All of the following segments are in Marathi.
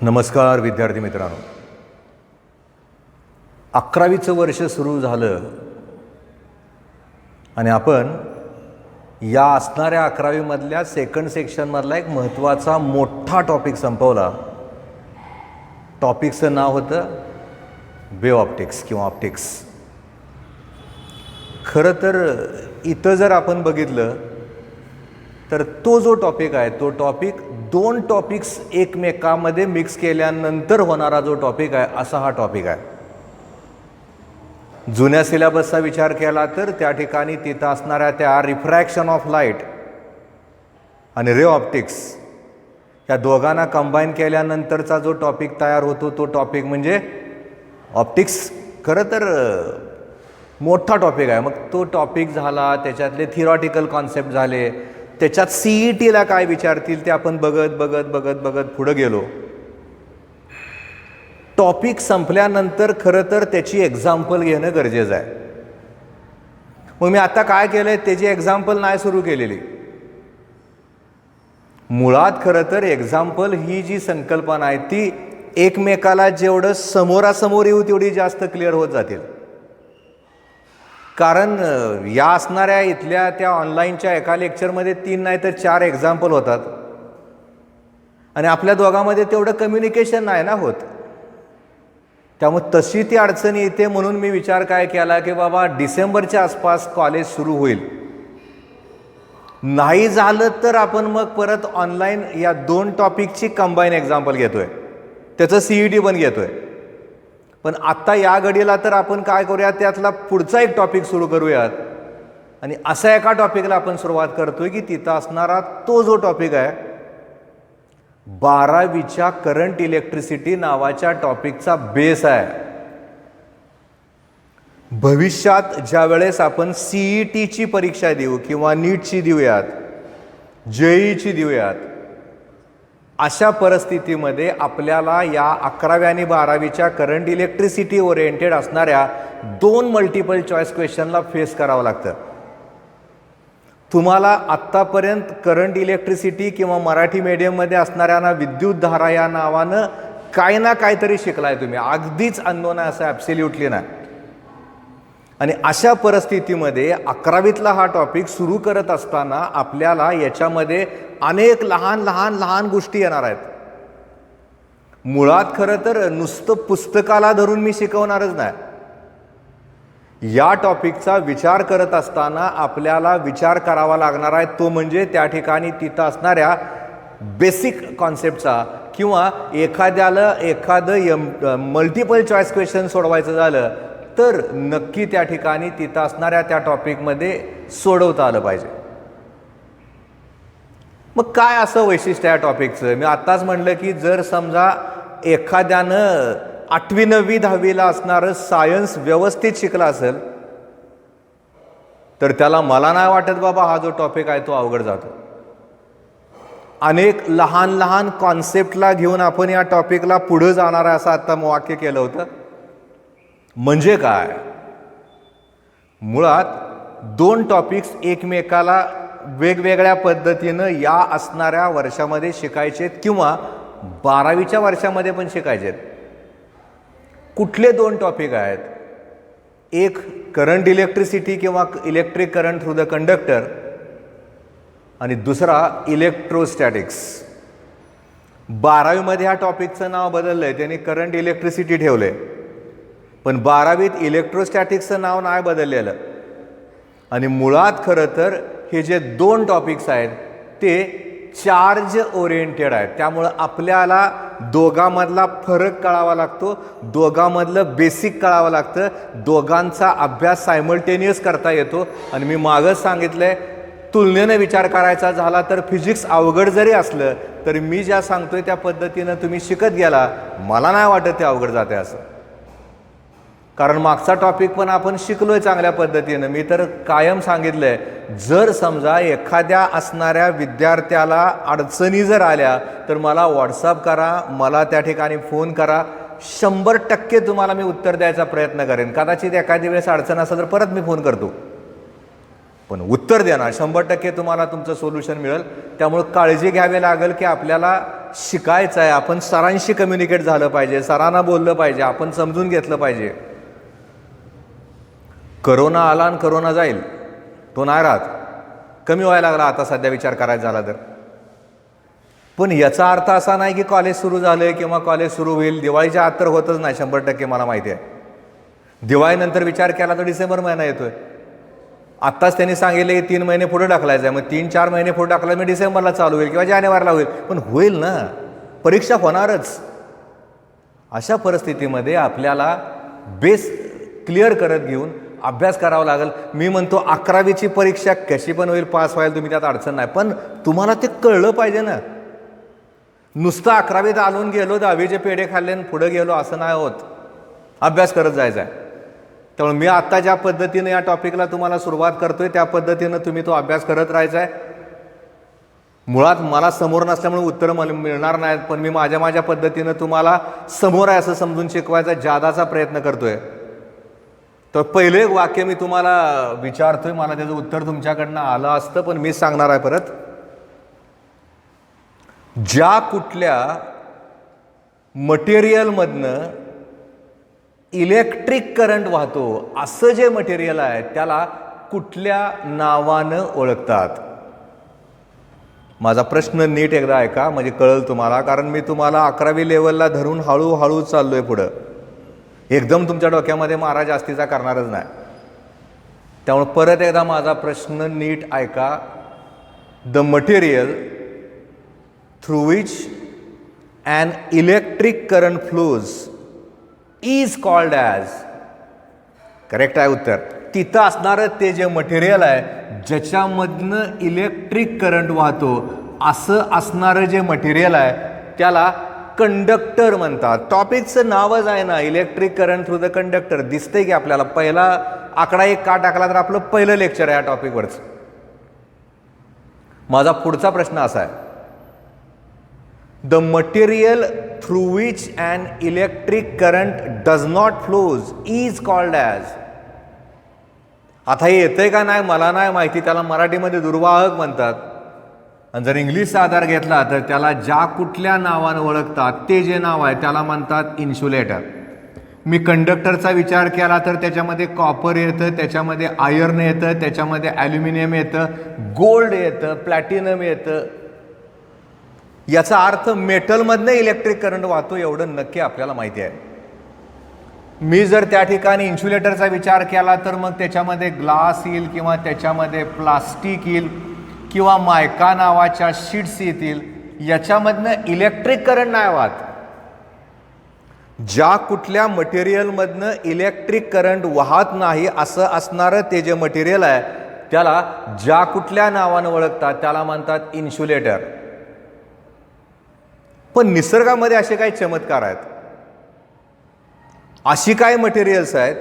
नमस्कार विद्यार्थी मित्रांनो, 11वीचं वर्ष सुरू झालं आणि आपण या असणाऱ्या 11वीमधल्या सेकंड सेक्शनमधला एक महत्त्वाचा मोठा टॉपिक संपवला. टॉपिकचं नाव होतं वेव्ह ऑप्टिक्स किंवा ऑप्टिक्स. खरं तर इथं जर आपण बघितलं तर तो जो टॉपिक आहे तो टॉपिक दोन टॉपिक्स एकमेकांमध्ये मिक्स केल्यानंतर होणारा जो टॉपिक आहे असा हा टॉपिक आहे. जुन्या सिलेबसचा विचार केला तर त्या ठिकाणी तिथं असणाऱ्या त्या रिफ्रॅक्शन ऑफ लाईट आणि रे ऑप्टिक्स या दोघांना कंबाईन केल्यानंतरचा जो टॉपिक तयार होतो तो टॉपिक म्हणजे ऑप्टिक्स. खरं तर मोठा टॉपिक आहे. मग तो टॉपिक झाला, त्याच्यातले थिअरॉटिकल कॉन्सेप्ट झाले, त्याच्यात CETला काय विचारतील ते आपण बघत बघत बघत बघत पुढे गेलो. टॉपिक संपल्यानंतर खरं तर त्याची एक्झाम्पल घेणं गरजेचं आहे. मग मी आता काय केलंय, त्याची एक्झाम्पल नाही सुरू केलेली. मुळात खरं तर एक्झाम्पल ही जी संकल्पना आहे ती एकमेकाला जेवढं समोरासमोर येऊ तेवढी जास्त क्लिअर होत जातील. कारण या असणाऱ्या इथल्या त्या ऑनलाईनच्या एका लेक्चरमध्ये 3 नाही तर 4 एक्झाम्पल होतात आणि आपल्या दोघांमध्ये तेवढं कम्युनिकेशन नाही ना होत. त्यामुळे तशी ती अडचण येते. म्हणून मी विचार काय केला की बाबा डिसेंबरच्या आसपास कॉलेज सुरू होईल. नाही झालं तर आपण मग परत ऑनलाईन या 2 टॉपिकची कंबाईन एक्झाम्पल घेतोय, त्याचं CET पण घेतोय. पण आत्ता या घडीला तर आपण काय करूया, त्यातला पुढचा एक टॉपिक सुरू करूयात आणि अशा एका टॉपिकला आपण सुरुवात करतोय की तिथं असणारा तो जो टॉपिक आहे 12वीच्या करंट इलेक्ट्रिसिटी नावाच्या टॉपिकचा बेस आहे. भविष्यात ज्या वेळेस आपण CETची परीक्षा देऊ किंवा नीटची देऊयात, JEEची देऊयात, अशा परिस्थितीमध्ये आपल्याला या 11वी आणि 12वीच्या करंट इलेक्ट्रिसिटी ओरिएंटेड असणाऱ्या 2 मल्टिपल चॉईस क्वेश्चनला फेस करावं लागतं. तुम्हाला आत्तापर्यंत करंट इलेक्ट्रिसिटी किंवा मराठी मीडियममध्ये असणाऱ्यांना विद्युतधारा या नावानं काही ना काहीतरी शिकलाय तुम्ही, अगदीच अननोन आहे असं ॲब्सोल्युटली नाही. आणि अशा परिस्थितीमध्ये 11वीतला हा टॉपिक सुरू करत असताना आपल्याला याच्यामध्ये अनेक लहान लहान लहान गोष्टी येणार आहेत. मुळात खरं तर नुसतं पुस्तकाला धरून मी शिकवणारच नाही. या टॉपिकचा विचार करत असताना आपल्याला विचार करावा लागणार आहे तो म्हणजे त्या ठिकाणी तिथं असणाऱ्या बेसिक कॉन्सेप्टचा, किंवा एखादं मल्टिपल चॉईस क्वेश्चन सोडवायचं झालं तर नक्की त्या ठिकाणी तिथं असणाऱ्या त्या टॉपिकमध्ये सोडवता आलं पाहिजे. मग काय असं वैशिष्ट्य आहे टॉपिकचं? मी आत्ताच म्हणलं की जर समजा एखाद्यानं 8वी 9वी 10वीला असणारं सायन्स व्यवस्थित शिकला असेल तर त्याला मला नाही वाटत बाबा हा जो टॉपिक आहे तो अवघड जातो. अनेक लहान लहान कॉन्सेप्टला घेऊन आपण या टॉपिकला पुढे जाणार आहे असं आता वाक्य केलं होतं. म्हणजे काय? मुळात 2 टॉपिक्स एकमेकाला वेगवेगळ्या पद्धतीनं या असणाऱ्या वर्षामध्ये शिकायचेत किंवा 12वीच्या वर्षामध्ये पण शिकायचेत. कुठले 2 टॉपिक आहेत? एक करंट इलेक्ट्रिसिटी किंवा electric current through the conductor आणि दुसरा इलेक्ट्रोस्टॅटिक्स. 12वीमध्ये ह्या टॉपिकचं नाव बदललंय, त्यांनी करंट इलेक्ट्रिसिटी ठेवलंय, पण 12वीत इलेक्ट्रोस्टॅटिक्सचं नाव नाही बदललेलं. आणि मुळात खरं तर हे जे 2 टॉपिक्स आहेत ते चार्ज ओरिएंटेड आहेत. त्यामुळं आपल्याला दोघांमधला फरक कळावा लागतो, दोघांमधलं बेसिक कळावं लागतं, दोघांचा अभ्यास सायमल्टेनियस करता येतो. आणि मी मागच सांगितलंय, तुलनेने विचार करायचा झाला तर फिजिक्स अवघड जरी असलं तरी मी ज्या सांगतोय त्या पद्धतीनं तुम्ही शिकत गेला, मला नाही वाटत ते अवघड जाते असं. कारण मागचा टॉपिक पण आपण शिकलोय चांगल्या पद्धतीनं. मी तर कायम सांगितलंय, जर समजा एखाद्या असणाऱ्या विद्यार्थ्याला अडचणी जर आल्या तर मला व्हॉट्सअप करा, मला त्या ठिकाणी फोन करा, 100% तुम्हाला मी उत्तर द्यायचा प्रयत्न करेन. कदाचित एखादी वेळेस अडचण असेल तर परत मी फोन करतो, पण उत्तर देणार 100% तुम्हाला तुमचं सोल्युशन मिळेल. त्यामुळे काळजी घ्यावी लागेल की आपल्याला शिकायचं आहे, आपण सरांशी कम्युनिकेट झालं पाहिजे, सरांना बोललं पाहिजे, आपण समजून घेतलं पाहिजे. करोना आला आणि करोना जाईल, तो नाही राहत, कमी व्हायला लागला आता सध्या विचार करायचा झाला तर. पण याचा अर्थ असा नाही की कॉलेज सुरू झालं किंवा कॉलेज सुरू होईल. दिवाळीच्या आत तर होतच नाही 100%, मला माहिती आहे. दिवाळीनंतर विचार केला तर डिसेंबर महिना येतोय. आत्ताच त्यांनी सांगितलं की 3 महिने पुढे ढकलायचं आहे, मग 3-4 महिने पुढे ढकला, मी डिसेंबरला चालू होईल किंवा जानेवारीला होईल, पण होईल ना, परीक्षा होणारच. अशा परिस्थितीमध्ये आपल्याला बेस क्लिअर करत घेऊन अभ्यास करावा लागेल. मी म्हणतो 11वीची परीक्षा कशी पण होईल, पास व्हायला तुम्ही, त्यात अडचण नाही, पण तुम्हाला ते कळलं पाहिजे ना. नुसतं 11वीत आलून गेलो, 10वीचे पेढे खाल्ले आणि पुढे गेलो असं नाही होत. अभ्यास करत जायचा आहे. त्यामुळे मी आत्ता ज्या पद्धतीने या टॉपिकला तुम्हाला सुरुवात करतोय त्या पद्धतीनं तुम्ही तो अभ्यास करत राहायचा आहे. मुळात मला समोर नसल्यामुळे उत्तरं मला मिळणार नाहीत, पण मी माझ्या पद्धतीनं तुम्हाला समोर आहे असं समजून शिकवायचा जादाचा प्रयत्न करतोय. तर पहिलं एक वाक्य मी तुम्हाला विचारतोय, मला त्याचं उत्तर तुमच्याकडनं आलं असतं, पण मी सांगणार आहे परत. ज्या कुठल्या मटेरियलमधनं इलेक्ट्रिक करंट वाहतो असं जे मटेरियल आहे त्याला कुठल्या नावानं ओळखतात? माझा प्रश्न नीट एकदा ऐका म्हणजे कळेल तुम्हाला, कारण मी तुम्हाला 11वी लेवलला धरून हळूहळू चाललोय पुढं. एकदम तुमच्या डोक्यामध्ये मारा जास्तीचा करणारच नाही. त्यामुळे परत एकदा माझा प्रश्न नीट ऐका. The material through which an electric current flows is called as, correct आहे उत्तर. तिथं असणारं ते जे मटेरियल आहे ज्याच्यामधनं इलेक्ट्रिक करंट वाहतो असं असणारं जे मटेरियल आहे त्याला कंडक्टर म्हणतात. टॉपिकचं नावच आहे ना, electric current through the conductor. दिसतंय की आपल्याला पहिला आकडा 1 का टाकला तर आपलं पहिलं लेक्चर आहे या टॉपिकवरच. माझा पुढचा प्रश्न असा आहे, the material through which an electric current does not flows is called as. आता हे येतंय का नाही मला नाही माहिती, त्याला मराठीमध्ये दुर्वाहक म्हणतात. आणि जर इंग्लिशचा आधार घेतला तर त्याला ज्या कुठल्या नावानं ओळखतात ते जे नाव आहे त्याला म्हणतात इन्सुलेटर. मी कंडक्टरचा विचार केला तर त्याच्यामध्ये कॉपर येतं, त्याच्यामध्ये आयर्न येतं, त्याच्यामध्ये ॲल्युमिनियम येतं, गोल्ड येतं, प्लॅटिनम येतं. याचा अर्थ मेटलमधनं इलेक्ट्रिक करंट वाहतो एवढं नक्की आपल्याला माहिती आहे. मी जर त्या ठिकाणी इन्सुलेटरचा विचार केला तर मग त्याच्यामध्ये ग्लास येईल किंवा त्याच्यामध्ये प्लास्टिक येईल किंवा मायका नावाच्या शीट्स येतील. याच्यामधनं इलेक्ट्रिक करंट नाही वाहत. ज्या कुठल्या मटेरियलमधनं इलेक्ट्रिक करंट वाहत नाही असं असणारं ते जे मटेरियल आहे त्याला ज्या कुठल्या नावानं ओळखतात त्याला म्हणतात इन्सुलेटर. पण निसर्गामध्ये असे काही चमत्कार आहेत, अशी काय मटेरियल्स आहेत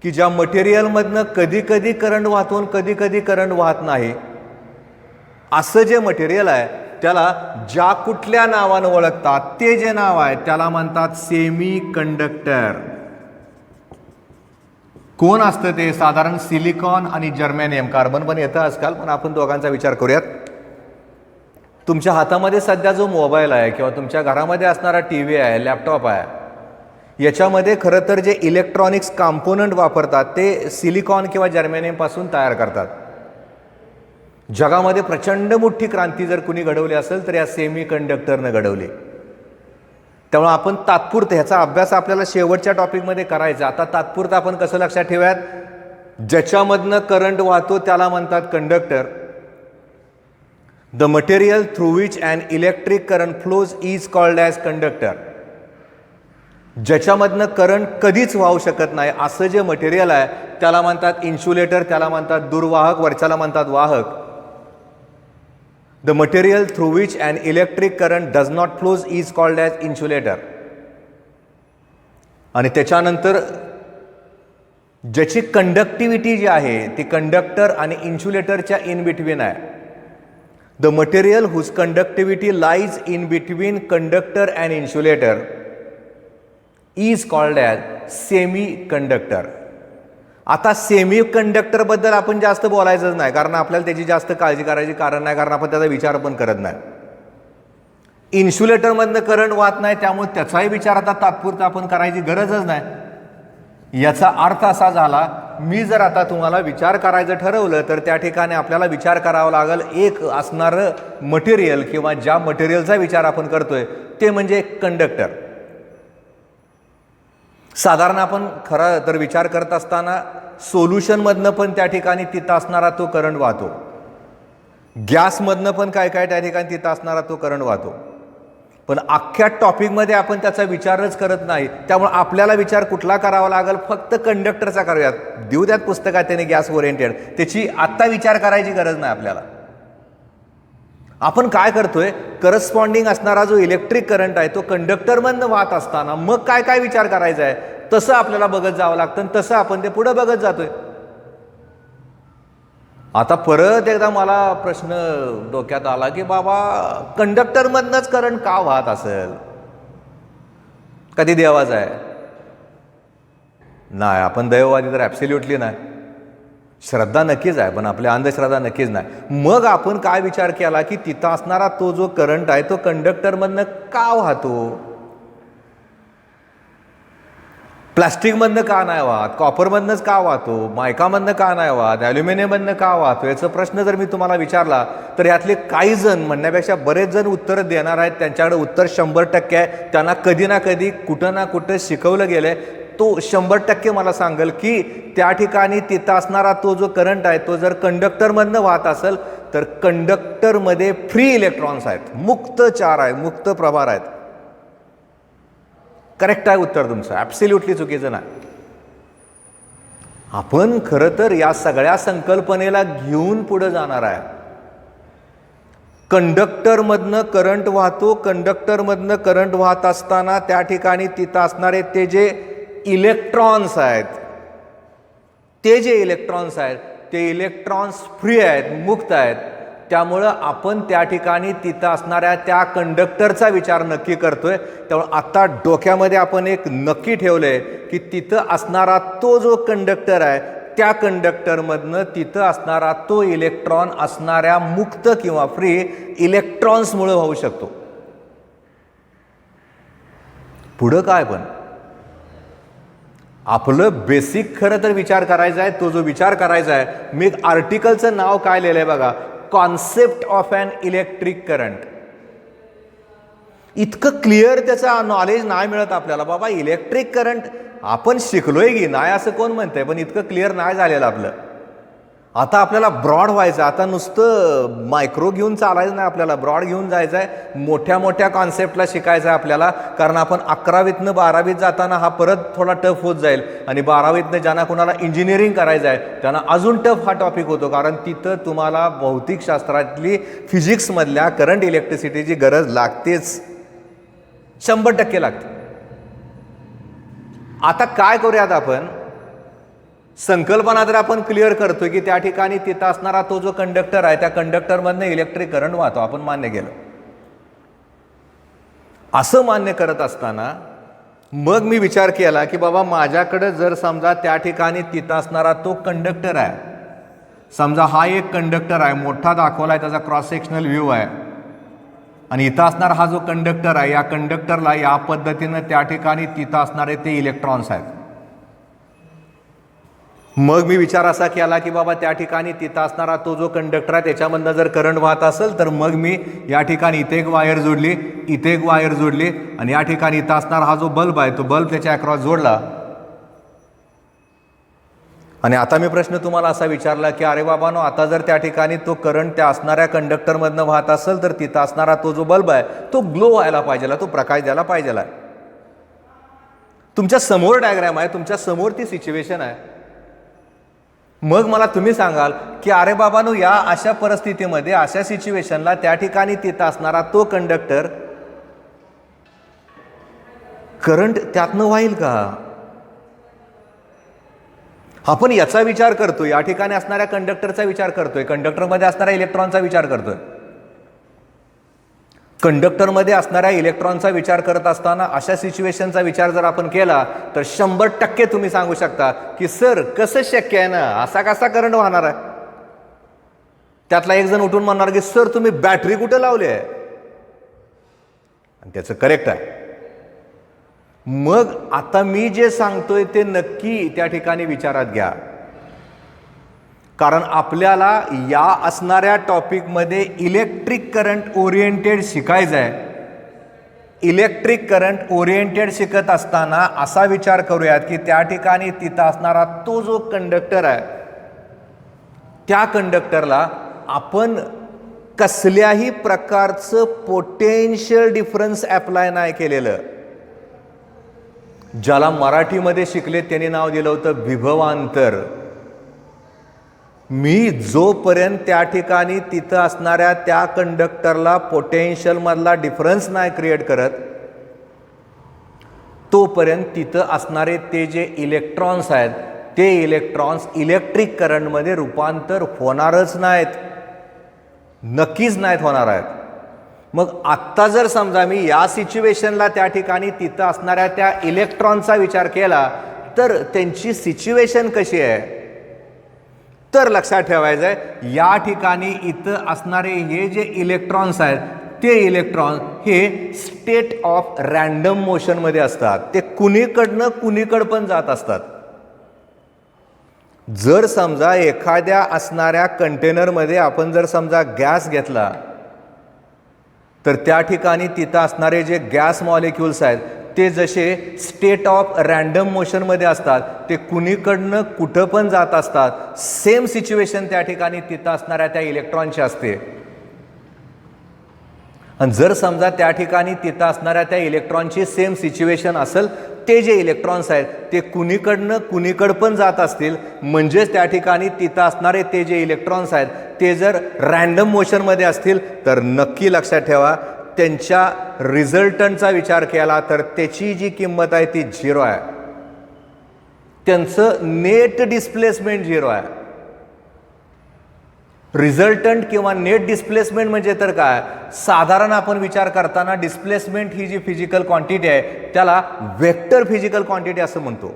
की ज्या मटेरियलमधनं कधी कधी करंट वाहतो कधी कधी करंट वाहत नाही. असं जे मटेरियल आहे त्याला ज्या कुठल्या नावानं ओळखतात ते जे नाव आहे त्याला म्हणतात सेमी कंडक्टर. कोण असतं ते? साधारण सिलिकॉन आणि जर्मेनियम. कार्बन पण येतं आजकाल, पण आपण दोघांचा विचार करूयात. तुमच्या हातामध्ये सध्या जो मोबाईल आहे किंवा तुमच्या घरामध्ये असणारा टीव्ही आहे, लॅपटॉप आहे, याच्यामध्ये खरं तर जे इलेक्ट्रॉनिक्स कॉम्पोनंट वापरतात ते सिलिकॉन किंवा जर्मेनियमपासून तयार करतात. जगामध्ये प्रचंड मोठी क्रांती जर कुणी घडवली असेल तर या सेमी कंडक्टरनं घडवली. त्यामुळे आपण तात्पुरतं ह्याचा अभ्यास आपल्याला शेवटच्या टॉपिकमध्ये करायचा. आता तात्पुरतं आपण कसं लक्षात ठेवूयात, ज्याच्यामधनं करंट वाहतो त्याला म्हणतात conductor. The material through which an electric current flows is called as conductor. ज्याच्यामधनं करंट कधीच वाहू शकत नाही असं जे मटेरियल आहे त्याला म्हणतात इन्सुलेटर, त्याला म्हणतात दुर्वाहक, वरच्याला म्हणतात वाहक. The material through which an electric current does not flows is called as insulator. आणि त्याच्यानंतर ज्याची कंडक्टिव्हिटी जी आहे ती कंडक्टर आणि इन्सुलेटरच्या इन बिटवीन आहे. The material whose conductivity lies in between conductor and insulator is called as semiconductor. आता सेमी कंडक्टरबद्दल आपण जास्त बोलायचंच नाही, कारण आपल्याला त्याची जास्त काळजी करायची कारण नाही, कारण आपण त्याचा विचार पण करत नाही. इन्सुलेटरमधनं करंट वाहत नाही, त्यामुळे त्याचाही विचार आता तात्पुरता आपण करायची गरजच नाही. याचा अर्थ असा झाला, मी जर आता तुम्हाला विचार करायचं ठरवलं तर त्या ठिकाणी आपल्याला विचार करावा लागेल एक असणारं मटेरियल किंवा ज्या मटेरियलचा विचार आपण करतोय ते म्हणजे कंडक्टर. साधारण आपण खरा तर विचार करत असताना सोल्युशनमधनं पण त्या ठिकाणी तिथं असणारा तो करंट वाहतो, गॅसमधनं पण काय काय त्या ठिकाणी तिथं असणारा तो करंट वाहतो. पण अख्ख्या टॉपिकमध्ये आपण त्याचा विचारच करत नाही. त्यामुळे आपल्याला विचार कुठला करावा लागेल, फक्त कंडक्टरचा करूयात. देऊ द्यात पुस्तकात त्याने गॅस ओरिएंटेड, त्याची आत्ता विचार करायची गरज नाही आपल्याला. आपण काय करतोय, करस्पॉन्डिंग असणारा जो इलेक्ट्रिक करंट आहे तो कंडक्टरमधनं वाहत असताना मग काय काय विचार करायचा आहे तसं आपल्याला बघत जावं लागतं आणि तसं आपण ते पुढे बघत जातोय. आता परत एकदा मला प्रश्न डोक्यात आला की बाबा कंडक्टरमधनंच करंट का वाहत असेल, कधी देवाचा आहे नाही. आपण दैववादी तर ॲब्सोल्युटली नाही. श्रद्धा नक्कीच आहे पण आपल्या अंधश्रद्धा नक्कीच नाही. मग आपण काय विचार केला की तिथं असणारा तो जो करंट आहे तो कंडक्टरमधनं का वाहतो, प्लास्टिकमधनं का नाही वाहत, कॉपरमधनंच का वाहतो, मायकामधनं का नाही वाहत, ॲल्युमिनियममधनं का वाहतो, याचा प्रश्न जर मी तुम्हाला विचारला तर यातले काही जण म्हणण्यापेक्षा बरेच जण उत्तर देणार आहेत. त्यांच्याकडे उत्तर 100% आहे. त्यांना कधी ना कधी कुठं ना कुठं शिकवलं गेलंय. तो 100% मला सांगेल की त्या ठिकाणी तिथं असणारा तो जो करंट आहे तो जर कंडक्टरमधनं वाहत असेल तर कंडक्टरमध्ये फ्री इलेक्ट्रॉन्स आहेत, मुक्त चार आहेत, मुक्त प्रभार आहेत. करेक्ट आहे उत्तर तुमचं, ॲब्सोल्युटली चुकीचं नाही. आपण खरं तर या सगळ्या संकल्पनेला घेऊन पुढे जाणार आहे. कंडक्टरमधनं करंट वाहतो, कंडक्टरमधनं करंट वाहत असताना त्या ठिकाणी तिथं असणारे ते जे इलेक्ट्रॉन्स आहेत, ते जे इलेक्ट्रॉन्स आहेत ते इलेक्ट्रॉन्स फ्री आहेत, मुक्त आहेत. त्यामुळं आपण त्या ठिकाणी तिथं असणाऱ्या त्या कंडक्टरचा विचार नक्की करतोय. त्यामुळे आता डोक्यामध्ये आपण एक नक्की ठेवलंय की तिथं असणारा तो जो कंडक्टर आहे त्या कंडक्टरमधनं तिथं असणारा तो इलेक्ट्रॉन असणाऱ्या मुक्त किंवा फ्री इलेक्ट्रॉन्समुळे होऊ शकतो. पुढं काय पण आपलं बेसिक खरं तर विचार करायचा आहे. तो जो विचार करायचा आहे, मी आर्टिकलचं नाव काय लिहिलंय बघा, concept of an electric current. इतकं क्लिअर त्याचा नॉलेज नाही मिळत आपल्याला. बाबा इलेक्ट्रिक करंट आपण शिकलोय की नाही असं कोण म्हणतंय, पण इतकं क्लिअर नाही झालेलं आपलं. आता आपल्याला ब्रॉड व्हायचं. आता नुसतं मायक्रो घेऊन चालायचं नाही, आपल्याला ब्रॉड घेऊन जायचं आहे. मोठ्या मोठ्या कॉन्सेप्टला शिकायचं आहे आपल्याला. कारण आपण 11वीतनं 12वीत जाताना हा परत थोडा टफ होत जाईल आणि 12वीतनं ज्यांना कोणाला इंजिनिअरिंग करायचं आहे त्यांना अजून टफ हा टॉपिक होतो. कारण तिथं तुम्हाला भौतिकशास्त्रातली फिजिक्समधल्या करंट इलेक्ट्रिसिटीची गरज लागतेच, 100% लागते. आता काय करूयात आपण, संकल्पना तर आपण क्लिअर करतोय की त्या ठिकाणी तिथं असणारा तो जो कंडक्टर आहे त्या कंडक्टरमधनं इलेक्ट्रिक करंट वाहतो, आपण मान्य केलं. असं मान्य करत असताना मग मी विचार केला की बाबा माझ्याकडे जर समजा त्या ठिकाणी तिथं असणारा तो कंडक्टर आहे, समजा हा एक कंडक्टर आहे, मोठा दाखवला आहे, त्याचा क्रॉस सेक्शनल व्ह्यू आहे, आणि इथं असणारा हा जो कंडक्टर आहे या कंडक्टरला या पद्धतीनं त्या ठिकाणी तिथं असणारे ते इलेक्ट्रॉन्स आहेत. मग मी विचार असा केला की बाबा त्या ठिकाणी तिथं असणारा तो जो कंडक्टर आहे त्याच्यामधनं जर करंट वाहत असेल तर मग मी या ठिकाणी इथे एक वायर जोडली, इथे एक वायर जोडली, आणि या ठिकाणी इथं असणारा हा जो बल्ब आहे तो बल्ब त्याच्या अक्रॉस जोडला. आणि आता मी प्रश्न तुम्हाला असा विचारला की अरे बाबांनो, आता जर त्या ठिकाणी तो करंट त्या असणाऱ्या कंडक्टरमधनं वाहत असेल तर तिथं असणारा तो जो बल्ब आहे तो ग्लो व्हायला पाहिजे, तो प्रकाश द्यायला पाहिजे. तुमच्या समोर डायग्राम आहे, तुमच्या समोर ती सिच्युएशन आहे. मग मला तुम्ही सांगाल की अरे बाबांनो, या अशा परिस्थितीमध्ये अशा सिच्युएशनला त्या ठिकाणी तिथं असणारा तो कंडक्टर करंट त्यातनं वाहील का? आपण याचा विचार करतोय, या ठिकाणी असणाऱ्या कंडक्टरचा विचार करतोय, कंडक्टरमध्ये असणाऱ्या इलेक्ट्रॉनचा विचार करतोय. कंडक्टरमध्ये असणाऱ्या इलेक्ट्रॉनचा विचार करत असताना अशा सिच्युएशनचा विचार जर आपण केला तर 100% तुम्ही सांगू शकता की सर कसं शक्य आहे ना, असा कसा करंट वाहणार आहे? त्यातला एक जण उठून म्हणणार की सर तुम्ही बॅटरी कुठे लावली आहे? आणि त्याचं करेक्ट आहे. मग आता मी जे सांगतोय ते नक्की त्या ठिकाणी विचारात घ्या, कारण आपल्याला या असणाऱ्या टॉपिकमध्ये इलेक्ट्रिक करंट ओरिएंटेड शिकायचं आहे. इलेक्ट्रिक करंट ओरिएंटेड शिकत असताना असा विचार करूयात की त्या ठिकाणी तिथं असणारा तो जो कंडक्टर आहे, त्या कंडक्टरला आपण कसल्याही प्रकारचं पोटेन्शियल डिफरन्स अप्लाय नाही केलेलं. ज्याला मराठीमध्ये शिकले त्यांनी नाव दिलं होतं विभवांतर. मी जोपर्यंत त्या ठिकाणी तिथं असणाऱ्या त्या कंडक्टरला पोटेन्शियलमधला डिफरन्स नाही क्रिएट करत, तोपर्यंत तिथं असणारे ते जे इलेक्ट्रॉन्स आहेत ते इलेक्ट्रॉन्स इलेक्ट्रिक करंटमध्ये रूपांतर होणारच नाहीत, नक्कीच नाहीत होणार आहेत. मग आत्ता जर समजा मी या सिच्युएशनला त्या ठिकाणी तिथं असणाऱ्या त्या इलेक्ट्रॉनचा विचार केला तर त्यांची सिच्युएशन कशी आहे, तर लक्षात ठेवायचं आहे या ठिकाणी इथं असणारे हे जे इलेक्ट्रॉन्स आहेत ते इलेक्ट्रॉन हे स्टेट ऑफ रँडम मोशनमध्ये असतात. ते कुणीकडनं कुणीकडं पण जात असतात. जर समजा एखाद्या असणाऱ्या कंटेनरमध्ये आपण जर समजा गॅस घेतला तर त्या ठिकाणी तिथं असणारे जे गॅस मॉलिक्युल्स आहेत ते जसे स्टेट ऑफ रँडम मोशनमध्ये असतात, ते कुणीकडनं कुठं पण जात असतात. सेम सिच्युएशन त्या ठिकाणी तिथं असणाऱ्या त्या इलेक्ट्रॉनची असते. आणि जर समजा त्या ठिकाणी तिथं असणाऱ्या त्या इलेक्ट्रॉनची सेम सिच्युएशन असेल, ते जे इलेक्ट्रॉन्स आहेत ते कुणीकडनं कुणीकडं पण जात असतील, म्हणजेच त्या ठिकाणी तिथं असणारे ते जे इलेक्ट्रॉन्स आहेत ते जर रँडम मोशनमध्ये असतील तर नक्की लक्षात ठेवा त्यांच्या रिझल्टंटचा विचार केला तर त्याची जी किंमत आहे ती 0 आहे. त्यांचं नेट डिस्प्लेसमेंट 0 आहे. रिझल्टंट किंवा नेट डिस्प्लेसमेंट म्हणजे तर काय, साधारण आपण विचार करताना डिस्प्लेसमेंट ही जी फिजिकल क्वांटिटी आहे त्याला वेक्टर फिजिकल क्वांटिटी असं म्हणतो.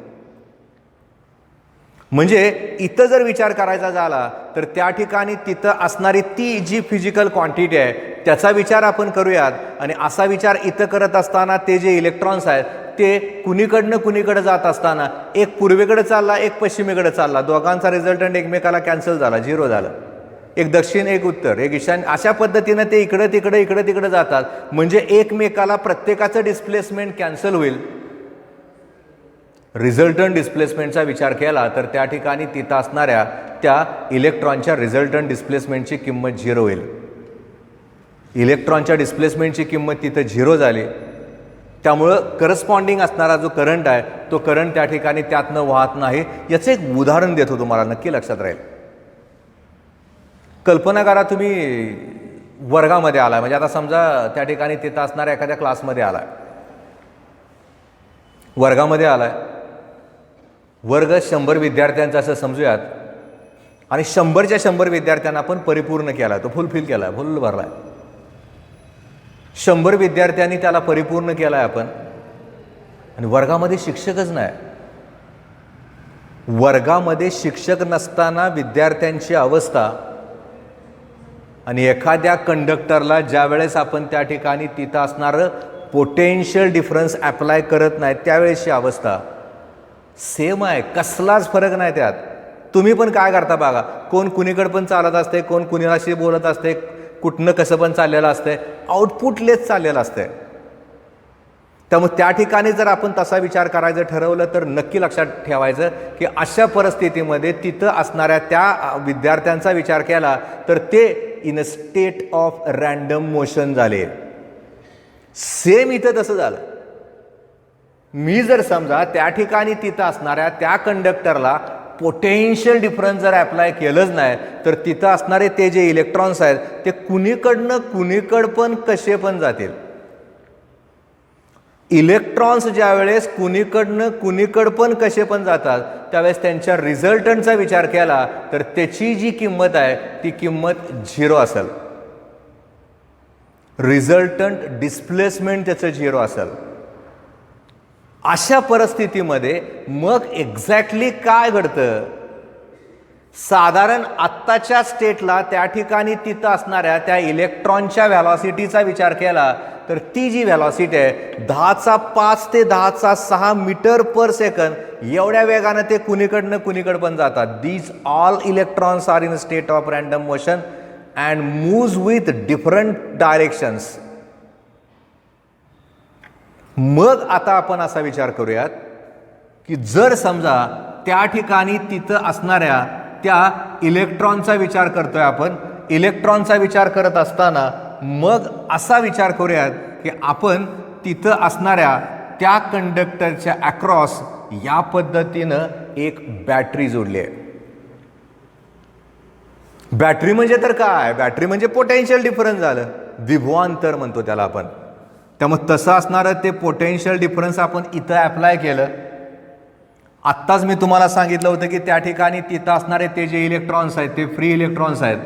म्हणजे इथं जर विचार करायचा झाला तर त्या ठिकाणी तिथं असणारी ती जी फिजिकल क्वांटिटी आहे त्याचा विचार आपण करूयात. आणि असा विचार इथं करत असताना ते जे इलेक्ट्रॉन्स आहेत ते कुणीकडनं कुणीकडे जात असताना एक पूर्वेकडे चालला, एक पश्चिमेकडे चालला, दोघांचा रिझल्टंट एकमेकाला कॅन्सल झाला, 0 झालं. एक दक्षिण, एक उत्तर, एक ईशान्य, अशा पद्धतीनं ते इकडं तिकडं जातात. म्हणजे एकमेकाला प्रत्येकाचं डिस्प्लेसमेंट कॅन्सल होईल. रिझल्टंट डिस्प्लेसमेंटचा विचार केला तर त्या ठिकाणी तिथं असणाऱ्या त्या इलेक्ट्रॉनच्या रिझल्टंट डिस्प्लेसमेंटची किंमत 0 होईल. इलेक्ट्रॉनच्या डिस्प्लेसमेंटची किंमत तिथं 0 झाली. त्यामुळं करस्पॉन्डिंग असणारा जो करंट आहे तो करंट त्या ठिकाणी त्यातनं वाहत नाही. याचं एक उदाहरण देतो तुम्हाला, नक्की लक्षात राहील. कल्पना करा तुम्ही वर्गामध्ये आलाय, म्हणजे आता समजा त्या ठिकाणी तिथं असणाऱ्या एखाद्या क्लासमध्ये आलाय, वर्गामध्ये आलाय, वर्ग 100 विद्यार्थ्यांचा असं समजूयात, आणि 100च्या 100 विद्यार्थ्यांना आपण परिपूर्ण केला, तो फुलफिल केला, फुल भरलाय. 100 विद्यार्थ्यांनी त्याला परिपूर्ण केलाय आपण, आणि वर्गामध्ये शिक्षकच नाही. वर्गामध्ये शिक्षक नसताना विद्यार्थ्यांची अवस्था, आणि एखाद्या कंडक्टरला ज्या वेळेस आपण त्या ठिकाणी तिथं असणारं पोटेन्शियल डिफरन्स अप्लाय करत नाही त्यावेळेसची अवस्था सेम आहे, कसलाच फरक नाही त्यात. तुम्ही पण काय करता बघा, कोण कुणीकडे पण चालत असते, कोण कुणाशी बोलत असते, कुठनं कसं पण चाललेलं असतंय, आउटपुटलेच चाललेलं असतंय. त्यामुळे त्या ठिकाणी जर आपण तसा विचार करायचं ठरवलं तर नक्की लक्षात ठेवायचं की अशा परिस्थितीमध्ये तिथं असणाऱ्या त्या विद्यार्थ्यांचा विचार केला तर ते in a state of random motion झाले. सेम इथं तसं झालं. मी जर समजा त्या ठिकाणी तिथं असणाऱ्या त्या कंडक्टरला पोटेन्शियल डिफरन्स जर अप्लाय केलंच नाही तर तिथं असणारे ते जे इलेक्ट्रॉन्स आहेत ते कुणीकडनं कुणीकड पण कसे पण जातील. इलेक्ट्रॉन्स ज्या वेळेस कुणीकडनं कुणीकड पण कसे पण जातात त्यावेळेस त्यांच्या रिझल्टंटचा विचार केला तर त्याची जी किंमत आहे ती किंमत 0 असेल. रिझल्टंट डिस्प्लेसमेंट त्याचं 0 असेल. अशा परिस्थितीमध्ये मग एक्झॅक्टली काय घडतं, साधारण आत्ताच्या स्टेटला त्या ठिकाणी तिथं असणाऱ्या त्या इलेक्ट्रॉनच्या व्हॅलॉसिटीचा विचार केला तर ती जी व्हॅलॉसिटी आहे 10⁵ ते 10⁶ मीटर पर सेकंद एवढ्या वेगानं ते कुणीकडे पण जातात. These all electrons are in state of random motion and moves with different directions. मग आता आपण असा विचार करूयात की जर समजा त्या ठिकाणी तिथं असणाऱ्या त्या इलेक्ट्रॉनचा विचार करतोय आपण, इलेक्ट्रॉनचा विचार करत असताना मग असा विचार करूयात की आपण तिथं असणाऱ्या त्या कंडक्टरच्या अक्रॉस या पद्धतीनं एक बॅटरी जोडली आहे. बॅटरी म्हणजे तर काय, बॅटरी म्हणजे पोटेन्शियल डिफरन्स झालं, विभवांतर म्हणतो त्याला आपण. त्यामुळे तसं असणारं ते पोटेन्शियल डिफरन्स आपण इथं अप्लाय केलं. आत्ताच मी तुम्हाला सांगितलं होतं की त्या ठिकाणी तिथं असणारे ते जे इलेक्ट्रॉन्स आहेत ते फ्री इलेक्ट्रॉन्स आहेत.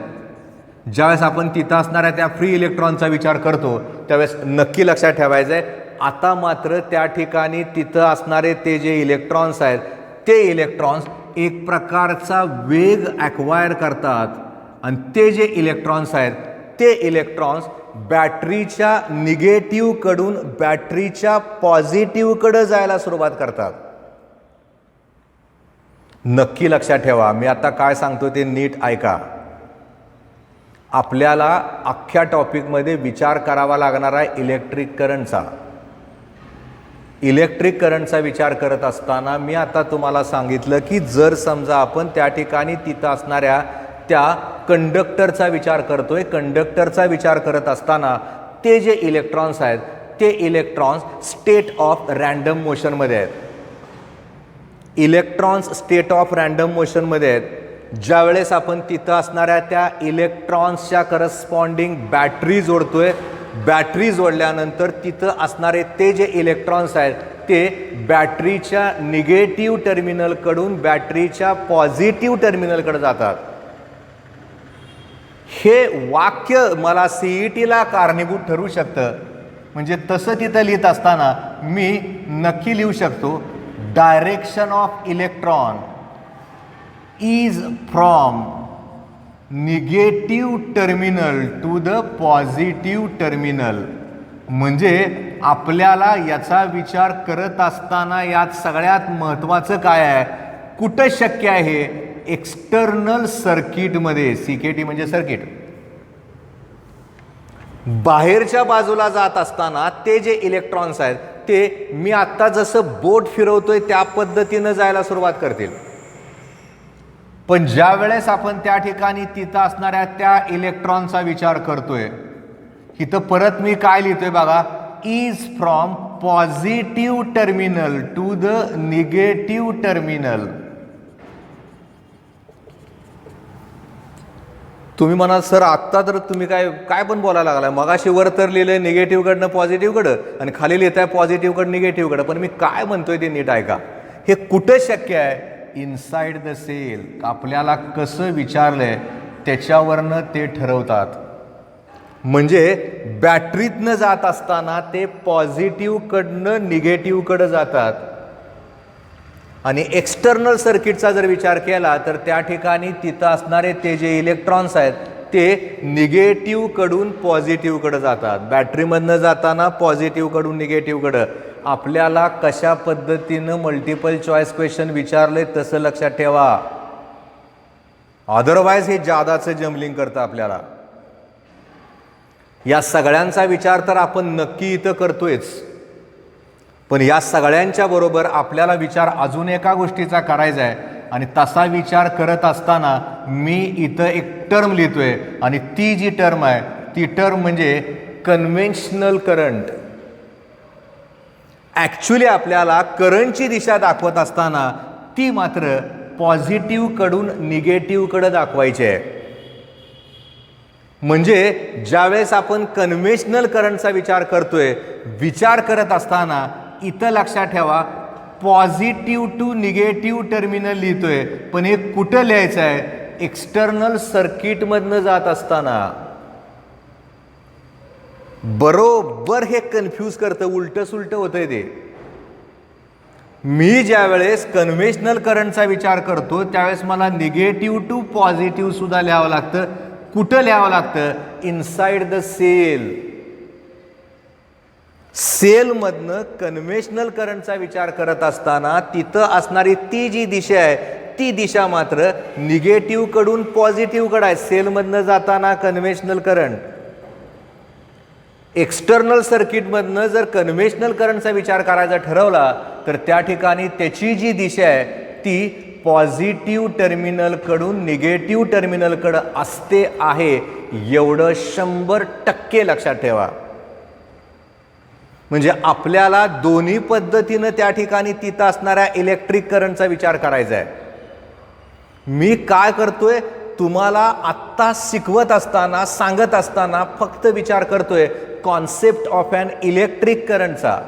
ज्यावेळेस आपण तिथं असणाऱ्या त्या फ्री इलेक्ट्रॉनचा विचार करतो त्यावेळेस नक्की लक्षात ठेवायचं आहे, आता मात्र त्या ठिकाणी तिथं असणारे ते जे इलेक्ट्रॉन्स आहेत ते इलेक्ट्रॉन्स एक प्रकारचा वेग ॲक्वायर करतात आणि ते जे इलेक्ट्रॉन्स आहेत ते इलेक्ट्रॉन्स बॅटरीच्या निगेटिव्हकडून बॅटरीच्या पॉझिटिव्हकडे जायला सुरुवात करतात. नक्की लक्षात ठेवा, मी आता काय सांगतो ते नीट ऐका. आपल्याला अख्ख्या टॉपिकमध्ये विचार करावा लागणार आहे इलेक्ट्रिक करंटचा. इलेक्ट्रिक करंटचा विचार करत असताना मी आता तुम्हाला सांगितलं की जर समजा आपण त्या ठिकाणी तिथं असणाऱ्या त्या कंडक्टरचा विचार करतोय, कंडक्टरचा विचार करत असताना ते जे इलेक्ट्रॉन्स आहेत ते इलेक्ट्रॉन्स स्टेट ऑफ रॅन्डम मोशनमध्ये आहेत. इलेक्ट्रॉन्स स्टेट ऑफ रॅन्डम मोशनमध्ये आहेत. ज्यावेळेस आपण तिथं असणाऱ्या त्या इलेक्ट्रॉन्सच्या करस्पॉन्डिंग बॅटरी जोडतोय, बॅटरी जोडल्यानंतर तिथं असणारे ते जे इलेक्ट्रॉन्स आहेत ते बॅटरीच्या निगेटिव्ह टर्मिनलकडून बॅटरीच्या पॉझिटिव्ह टर्मिनलकडे जातात. हे वाक्य मला CETला कारणीभूत ठरू शकतं. म्हणजे तसं तिथं लिहित असताना मी नक्की लिहू शकतो, direction of electron is from negative terminal to the positive terminal. म्हणजे आपल्याला याचा विचार करत असताना यात सगळ्यात महत्त्वाचं काय आहे, कुठं शक्य आहे, एक्सटर्नल सर्किटमध्ये. CKT म्हणजे सर्किट. बाहेरच्या बाजूला जात असताना ते जे इलेक्ट्रॉन्स आहेत ते मी आत्ता जसं बोट फिरवतोय त्या पद्धतीनं जायला सुरुवात करतील. पण ज्या वेळेस आपण त्या ठिकाणी तिथं असणाऱ्या त्या इलेक्ट्रॉनचा विचार करतोय, इथं परत मी काय लिहितोय बघा, is from positive terminal to the negative terminal. तुम्ही म्हणाल सर आत्ता तर तुम्ही काय पण बोलायला लागलाय, मगाशी वर तर लिहिलंय निगेटिव्हकडनं पॉझिटिव्हकडं आणि खाली लिहित आहे पॉझिटिव्हकडं निगेटिव्हकडं. पण मी काय म्हणतोय ते नीट ऐका. हे कुठं शक्य आहे, इनसाइड द सेल. आपल्याला कसं विचारलंय त्याच्यावरनं ते ठरवतात. म्हणजे बॅटरीतनं जात असताना ते पॉझिटिव्हकडनं निगेटिव्हकडं जातात. आणि एक्सटर्नल सर्किटचा जर विचार केला तर त्या ठिकाणी तिथं असणारे ते जे इलेक्ट्रॉन्स आहेत ते निगेटिव्हकडून पॉझिटिव्हकडे जातात. बॅटरीमधनं जाताना पॉझिटिव्हकडून निगेटिव्हकडं. आपल्याला कशा पद्धतीनं मल्टिपल चॉईस क्वेश्चन विचारले तसं लक्षात ठेवा, अदरवाईज हे जादाचं जम्बलिंग करतं आपल्याला. या सगळ्यांचा विचार तर आपण नक्की इथं करतोयच, पण या सगळ्यांच्या बरोबर आपल्याला विचार अजून एका गोष्टीचा करायचा आहे. आणि तसा विचार करत असताना मी इथं एक टर्म लिहितोय आणि ती जी टर्म आहे ती टर्म म्हणजे कन्व्हेन्शनल करंट. ॲक्च्युली आपल्याला करंटची दिशा दाखवत असताना ती मात्र पॉझिटिव्हकडून निगेटिव्हकडे दाखवायची आहे. म्हणजे ज्यावेळेस आपण कन्व्हेन्शनल करंटचा विचार करतोय, विचार करत असताना इथं लक्षात ठेवा पॉझिटिव्ह टू निगेटिव्ह टर्मिनल लिहितोय, पण हे कुठं लिहायचं आहे, एक्सटर्नल सर्किटमधनं जात असताना. बरोबर हे कन्फ्यूज करतं, उलटं सुलटं होतंय ते. मी ज्यावेळेस कन्व्हेन्शनल करंटचा विचार करतो त्यावेळेस मला निगेटिव्ह टू पॉझिटिव्ह सुद्धा लिहावं लागतं. कुठं लिहावं लागतं? Inside the cell. सेलमधनं कन्व्हेन्शनल करंटचा विचार करत असताना तिथं असणारी ती जी दिशा आहे ती दिशा मात्र निगेटिव्ह कडून पॉझिटिव्ह कडे आहे. सेलमधनं जाताना कन्व्हेन्शनल करंट. एक्सटर्नल सर्किटमधनं जर कन्व्हेन्शनल करंटचा विचार करायचा ठरवला तर त्या ठिकाणी त्याची जी दिशा आहे ती पॉझिटिव्ह टर्मिनलकडून निगेटिव्ह टर्मिनलकडं असते आहे, एवढं 100% लक्षात ठेवा. म्हणजे आपल्याला दोन्ही पद्धतीनं त्या ठिकाणी तिथं असणाऱ्या इलेक्ट्रिक करंटचा विचार करायचा आहे. मी काय करतोय, तुम्हाला आत्ता शिकवत असताना सांगत असताना फक्त विचार करतोय कॉन्सेप्ट ऑफ ॲन इलेक्ट्रिक करंटचा.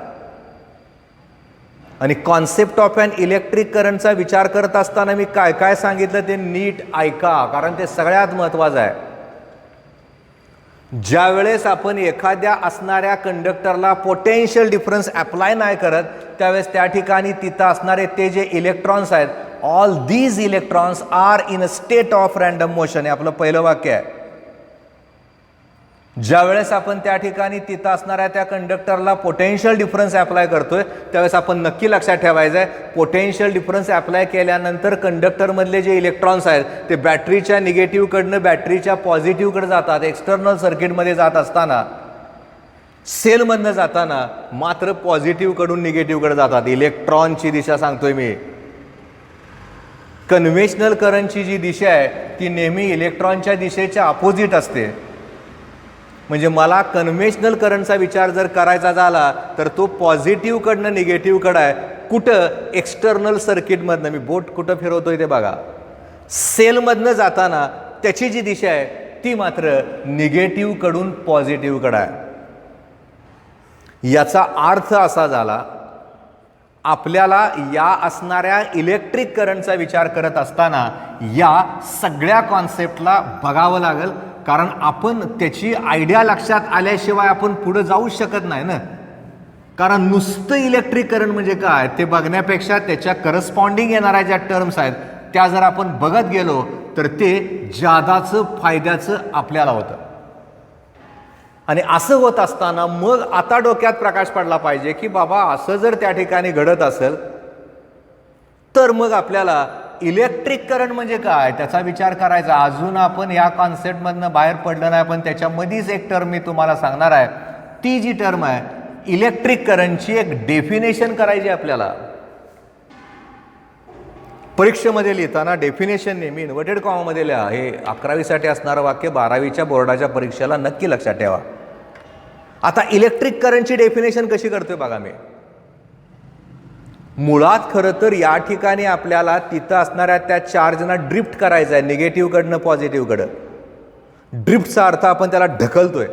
आणि कॉन्सेप्ट ऑफ ॲन इलेक्ट्रिक करंटचा विचार करत असताना मी काय काय सांगितलं ते नीट ऐका, कारण ते सगळ्यात महत्त्वाचं आहे. ज्या वेळेस आपण एखाद्या असणाऱ्या कंडक्टरला पोटेन्शियल डिफरन्स अप्लाय नाही करत त्यावेळेस त्या ठिकाणी तिथं असणारे ते जे इलेक्ट्रॉन्स आहेत, all these electrons are in a state of random motion, हे आपलं पहिलं वाक्य आहे. ज्या वेळेस आपण त्या ठिकाणी तिथं असणाऱ्या त्या कंडक्टरला पोटेन्शियल डिफरन्स अप्लाय करतोय त्यावेळेस आपण नक्की लक्षात ठेवायचं आहे पोटेन्शियल डिफरन्स अप्लाय केल्यानंतर कंडक्टरमधले जे इलेक्ट्रॉन्स आहेत ते बॅटरीच्या निगेटिव्हकडनं बॅटरीच्या पॉझिटिव्हकडे जातात. एक्सटर्नल सर्किटमध्ये जात असताना सेलमधनं जाताना मात्र पॉझिटिव्हकडून निगेटिव्हकडे जातात. इलेक्ट्रॉनची दिशा सांगतोय मी. कन्व्हेन्शनल करंटची जी दिशा आहे ती नेहमी इलेक्ट्रॉनच्या दिशेच्या अपोजिट असते. म्हणजे मला कन्व्हेन्शनल करंटचा विचार जर करायचा झाला तर तो पॉझिटिव्हकडनं निगेटिव्हकडं आहे. कुठं? एक्सटर्नल सर्किटमधनं. मी बोट कुठं फिरवतोय ते बघा. सेलमधनं जाताना त्याची जी दिशा आहे ती मात्र निगेटिव्हकडून पॉझिटिव्हकडं आहे. याचा अर्थ असा झाला, आपल्याला या असणाऱ्या इलेक्ट्रिक करंटचा विचार करत असताना या सगळ्या कॉन्सेप्टला बघावं लागेल, कारण आपण त्याची आयडिया लक्षात आल्याशिवाय आपण पुढे जाऊ शकत नाही ना. कारण नुसतं इलेक्ट्रिक करंट म्हणजे काय ते बघण्यापेक्षा त्याच्या करस्पॉन्डिंग येणाऱ्या ज्या टर्म्स आहेत त्या जर आपण बघत गेलो तर ते जादाचं फायद्याचं आपल्याला होतं. आणि असं होत असताना मग आता डोक्यात प्रकाश पडला पाहिजे की बाबा असं जर त्या ठिकाणी घडत असेल तर मग आपल्याला इलेक्ट्रिक करंट म्हणजे काय त्याचा विचार करायचा. अजून आपण या कॉन्सेप्टमधनं बाहेर पडलं नाही, पण त्याच्यामध्येच एक टर्म मी तुम्हाला सांगणार आहे. ती जी टर्म आहे इलेक्ट्रिक करंटची एक डेफिनेशन करायची आपल्याला. परीक्षेमध्ये लिहिताना डेफिनेशन नेहमी इन्व्हर्टेड कॉमामध्ये लिहा. हे 11वीसाठी असणारं वाक्य 12वीच्या बोर्डाच्या परीक्षेला नक्की लक्षात ठेवा. आता इलेक्ट्रिक करंटची डेफिनेशन कशी करतोय बघा मी. मुळात खरं तर या ठिकाणी आपल्याला तिथं असणाऱ्या त्या चार्जना ड्रिफ्ट करायचं आहे निगेटिव्हकडनं पॉझिटिव्हकडं. ड्रिफ्टचा अर्थ आपण त्याला ढकलतोय.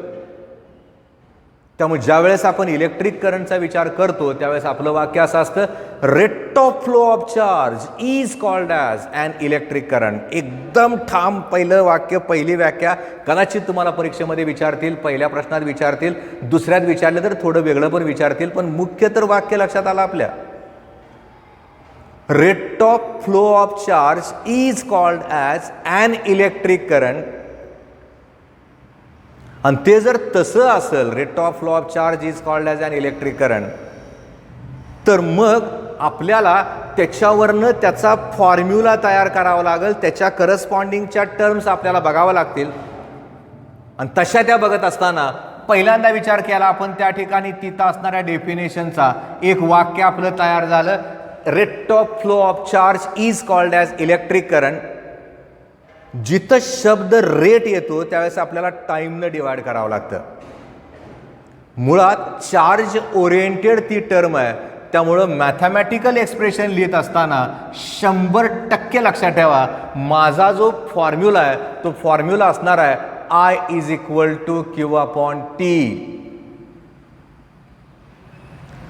त्यामुळे ज्यावेळेस आपण इलेक्ट्रिक करंटचा विचार करतो त्यावेळेस आपलं वाक्य असं असतं, rate of flow of charge is called as an electric current. एकदम ठाम पहिलं वाक्य, पहिली व्याख्या. कदाचित तुम्हाला परीक्षेमध्ये विचारतील, पहिल्या प्रश्नात विचारतील, दुसऱ्यात विचारलं तर थोडं वेगळं पण विचारतील, पण मुख्य तर वाक्य लक्षात आलं आपल्या. Rate of flow of charge is called as an electric current. आणि ते जर तसं असेल, rate of flow of charge is called as an electric current, तर मग आपल्याला त्याच्यावरनं त्याचा फॉर्म्युला तयार करावा लागेल. त्याच्या करस्पॉन्डिंगच्या टर्म्स आपल्याला बघावं लागतील. आणि तशा त्या बघत असताना पहिल्यांदा विचार केला आपण त्या ठिकाणी तिथं असणाऱ्या डेफिनेशनचा. एक वाक्य आपलं तयार झालं, rate of flow of charge is called as electric current. जिथं शब्द रेट येतो त्यावेळेस आपल्याला टाईमनं डिवाइड करावं लागतं. मुळात चार्ज ओरिएंटेड ती टर्म आहे, त्यामुळं मॅथमॅटिकल एक्सप्रेशन लिहित असताना 100% लक्षात ठेवा माझा जो फॉर्म्युला आहे तो फॉर्म्युला असणार आहे I is equal to Q/T.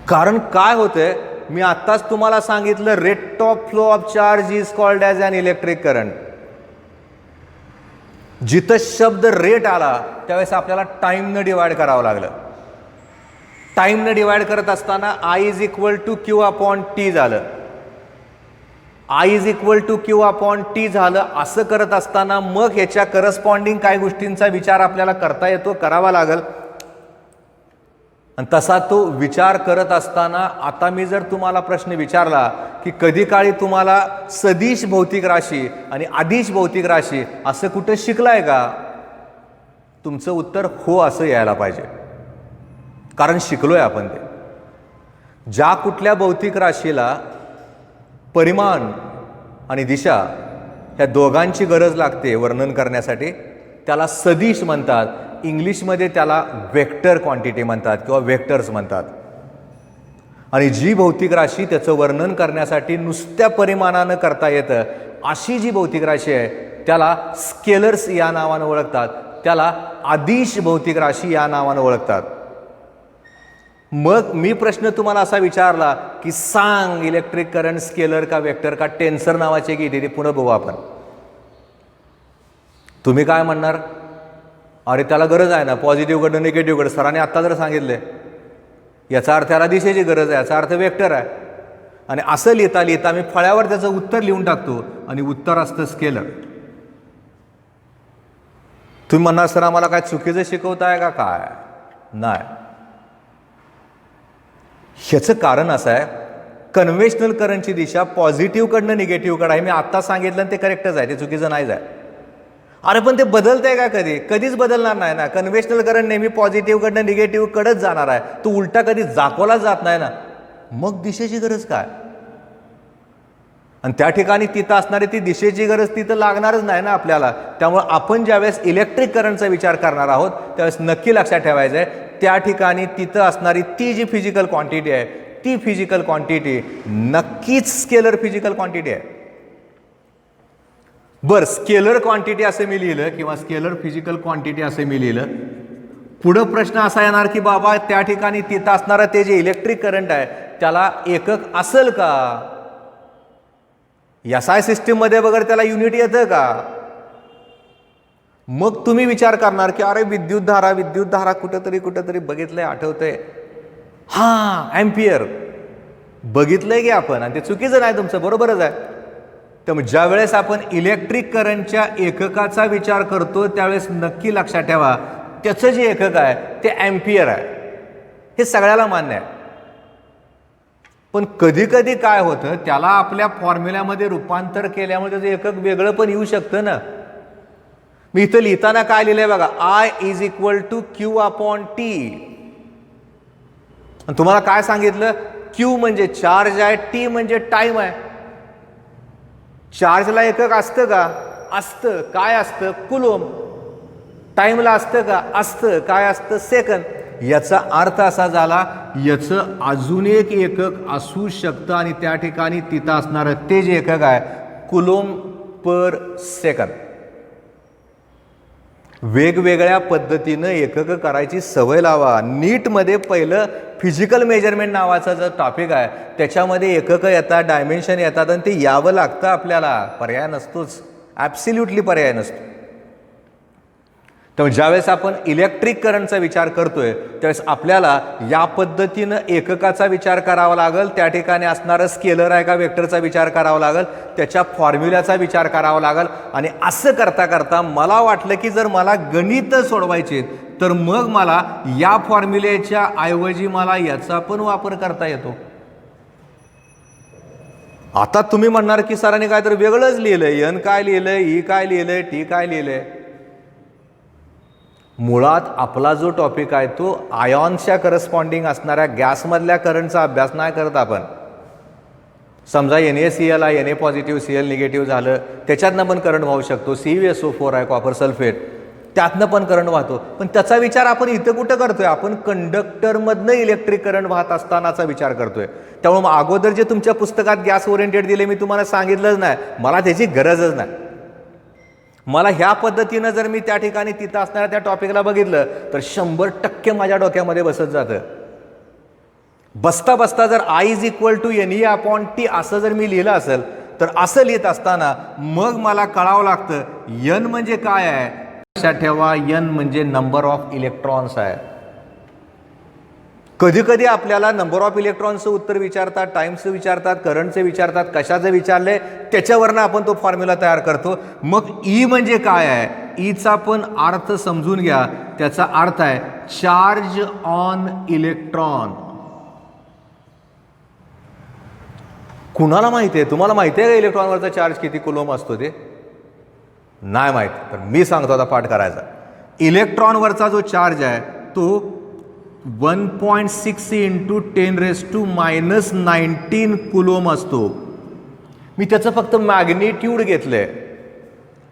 कारण काय होतंय, मी आत्ताच तुम्हाला सांगितलं rate of flow of charge is called as an electric current. जिथं शब्द रेट आला त्यावेळेस आपल्याला टाईमनं डिवाइड करावं लागलं. टाईमनं डिवाइड करत असताना I is equal to Q upon T झालं. I is equal to Q upon T झालं. असं करत असताना मग ह्याच्या करस्पॉन्डिंग काही गोष्टींचा विचार आपल्याला करता येतो, करावा लागेल. आणि तसा तो विचार करत असताना आता मी जर तुम्हाला प्रश्न विचारला की कधी काळी तुम्हाला सदिश भौतिक राशी आणि अदिश भौतिक राशी असं कुठं शिकलाय का, तुमचं उत्तर हो असं यायला पाहिजे, कारण शिकलोय आपण ते. ज्या कुठल्या भौतिक राशीला परिमाण आणि दिशा ह्या दोघांची गरज लागते वर्णन करण्यासाठी त्याला सदिश म्हणतात. इंग्लिशमध्ये त्याला वेक्टर क्वांटिटी म्हणतात किंवा वेक्टर्स म्हणतात. आणि जी भौतिक राशी त्याचं वर्णन करण्यासाठी नुसत्या परिमाणानं करता येतं अशी जी भौतिक राशी आहे त्याला स्केलर्स या नावानं ओळखतात, त्याला अदिश भौतिक राशी या नावानं ओळखतात. मग मी प्रश्न तुम्हाला असा विचारला की सांग इलेक्ट्रिक करंट स्केलर का वेक्टर का टेन्सर नावाचे एक इथे पुन्हा बघू आपण. तुम्ही काय म्हणणार, अरे त्याला गरज आहे ना पॉझिटिव्हकडनं निगेटिव्हकडे, सरांनी आत्ता जर सांगितले याचा अर्थ त्याला दिशेची गरज आहे, याचा अर्थ वेक्टर आहे. आणि असं लिहिता लिहिता मी फळ्यावर त्याचं उत्तर लिहून टाकतो आणि उत्तर असतं स्केलर. तुम्ही म्हणणार सर आम्हाला काय चुकीचं शिकवताय का काय, नाही. ह्याचं कारण असं आहे, कन्व्हेन्शनल करंटची दिशा पॉझिटिव्हकडनं निगेटिव्हकडे आहे. मी आत्ता सांगितलं ते करेक्टच आहे, ते चुकीचं नाहीच आहे. अरे पण ते बदलतंय का कधी, कधीच बदलणार नाही ना. कन्व्हेन्शनल करंट नेहमी पॉझिटिव्हकडनं निगेटिव्हकडेच जाणार आहे, तो उलटा कधी दाखवला जात नाही ना. मग दिशेची गरज काय, आणि त्या ठिकाणी तिथं असणारी ती दिशेची गरज तिथं लागणारच नाही ना आपल्याला. त्यामुळे आपण ज्यावेळेस इलेक्ट्रिक करंटचा विचार करणार आहोत त्यावेळेस नक्की लक्षात ठेवायचं आहे त्या ठिकाणी तिथं असणारी ती जी फिजिकल क्वांटिटी आहे ती फिजिकल क्वांटिटी नक्कीच स्केलर फिजिकल क्वांटिटी आहे. बरं, स्केलर क्वांटिटी असं मी लिहिलं किंवा स्केलर फिजिकल क्वांटिटी असं मी लिहिलं. पुढं प्रश्न असा येणार की बाबा त्या ठिकाणी तिथं असणारं ते जे इलेक्ट्रिक करंट आहे त्याला एकक असेल का, SI सिस्टीममध्ये वगैरे त्याला युनिट येतं का. मग तुम्ही विचार करणार की अरे विद्युतधारा कुठंतरी बघितलंय, आठवतंय, हां एम्पियर बघितलंय की आपण, आणि ते चुकीचं नाही, तुमचं बरोबरच आहे. त्यामुळे ज्या वेळेस आपण इलेक्ट्रिक करंटच्या एककाचा विचार करतो त्यावेळेस नक्की लक्षात ठेवा त्याचं जे एकक आहे ते एम्पियर आहे. हे सगळ्याला मान्य आहे. पण कधी कधी काय होतं, त्याला आपल्या फॉर्म्युल्यामध्ये रूपांतर केल्यामुळे त्याचं एकक वेगळं पण येऊ शकतं ना. मी इथं लिहिताना काय लिहिलंय बघा, I is equal to Q upon T. तुम्हाला काय सांगितलं, क्यू म्हणजे चार्ज आहे, टी म्हणजे टाइम आहे. चार्जला एकक असतं का, असतं. काय असतं, कुलोम. टाइमला असतं का, असतं. काय असतं, सेकंद. याचा अर्थ असा झाला याचं अजून एक एकक असू शकतं आणि त्या ठिकाणी तिथं असणारं ते जे एकक आहे कुलोम पर सेकंद. वेगवेगळ्या पद्धतीनं एकक करायची सवय लावा. नीटमध्ये पहिलं फिजिकल मेजरमेंट नावाचा जो टॉपिक आहे त्याच्यामध्ये एकक येतात, डायमेन्शन येतात आणि ते यावं लागतं आपल्याला, पर्याय नसतोच, ॲब्सल्युटली पर्याय नसतो. त्यामुळे ज्यावेळेस आपण इलेक्ट्रिक करंटचा विचार करतोय त्यावेळेस आपल्याला या पद्धतीनं एककाचा विचार करावा लागेल, त्या ठिकाणी असणारं स्केलर आहे का वेक्टरचा विचार करावा लागेल, त्याच्या फॉर्म्युल्याचा विचार करावा लागेल. आणि असं करता करता मला वाटलं की जर मला गणित सोडवायचे तर मग मला या फॉर्म्युलेच्या ऐवजी मला याचा पण वापर करता येतो. आता तुम्ही म्हणणार की सरांनी काय तर वेगळंच लिहिलंय, एन काय लिहिलंय, ई काय लिहिलंय, टी काय लिहिलंय. मुळात आपला जो टॉपिक आहे तो आयॉन्सच्या करस्पॉन्डिंग असणाऱ्या गॅसमधल्या करंटचा अभ्यास नाही करत आपण. समजा NaCl आहे, Na पॉझिटिव्ह Cl निगेटिव्ह झालं त्याच्यातनं पण करंट वाहू शकतो. CuSO4 आहे कॉपर सल्फेट, त्यातनं पण करंट वाहतो. पण त्याचा विचार आपण इथं कुठं करतोय, आपण कंडक्टरमधनं इलेक्ट्रिक करंट वाहत असतानाचा विचार करतोय. त्यामुळे अगोदर जे तुमच्या पुस्तकात गॅस ओरिएंटेड दिले मी तुम्हाला सांगितलंच नाही, मला त्याची गरजच नाही. मला ह्या पद्धतीनं जर मी त्या ठिकाणी तिथं असणाऱ्या त्या टॉपिकला बघितलं तर 100% माझ्या डोक्यामध्ये बसत जातं. बसता बसता जर I is equal to NE upon T असं जर मी लिहिलं असेल तर असं लिहित असताना मग मला कळावं लागतं N म्हणजे काय आहे. लक्षात ठेवा, N म्हणजे नंबर ऑफ इलेक्ट्रॉन्स आहे. कधी कधी आपल्याला नंबर ऑफ इलेक्ट्रॉनचं उत्तर विचारतात, टाईमचं विचारतात, करंटचं विचारतात, कशाचं विचारलंय त्याच्यावरनं आपण तो फॉर्म्युला तयार करतो. मग ई म्हणजे काय आहे, ईचा पण अर्थ समजून घ्या. त्याचा अर्थ आहे चार्ज ऑन इलेक्ट्रॉन. कुणाला माहिती आहे? तुम्हाला माहिती आहे का इलेक्ट्रॉनवरचा चार्ज किती कुलोम असतो? ते नाही माहीत, तर मी सांगतो आता पाठ करायचा. इलेक्ट्रॉनवरचा जो चार्ज आहे तो 1.6 इंटू 10⁻⁻19 कुलोम असतो. मी त्याचं फक्त मॅग्निट्यूड घेतलंय.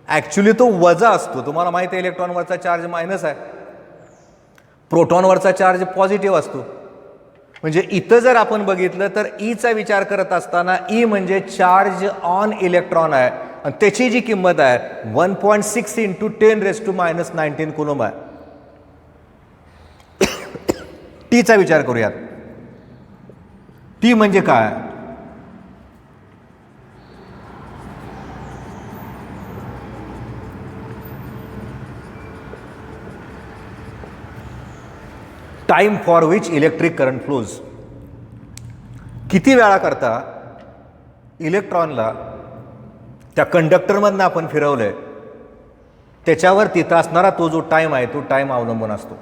ॲक्च्युली तो वजा असतो. तुम्हाला माहिती आहे इलेक्ट्रॉनवरचा चार्ज मायनस आहे, प्रोटॉनवरचा चार्ज पॉझिटिव्ह असतो. म्हणजे इथं जर आपण बघितलं तर ईचा विचार करत असताना ई म्हणजे चार्ज ऑन इलेक्ट्रॉन आहे आणि त्याची जी किंमत आहे 1.6 इंटू 10⁻⁻19 कुलोम आहे. टीचा विचार करूयात. टी म्हणजे काय? Time for which electric current flows. किती वेळा करता इलेक्ट्रॉनला त्या कंडक्टरमधनं आपण फिरवलंय त्याच्यावर तिथं असणारा तो जो टाईम आहे तो टाईम अवलंबून असतो.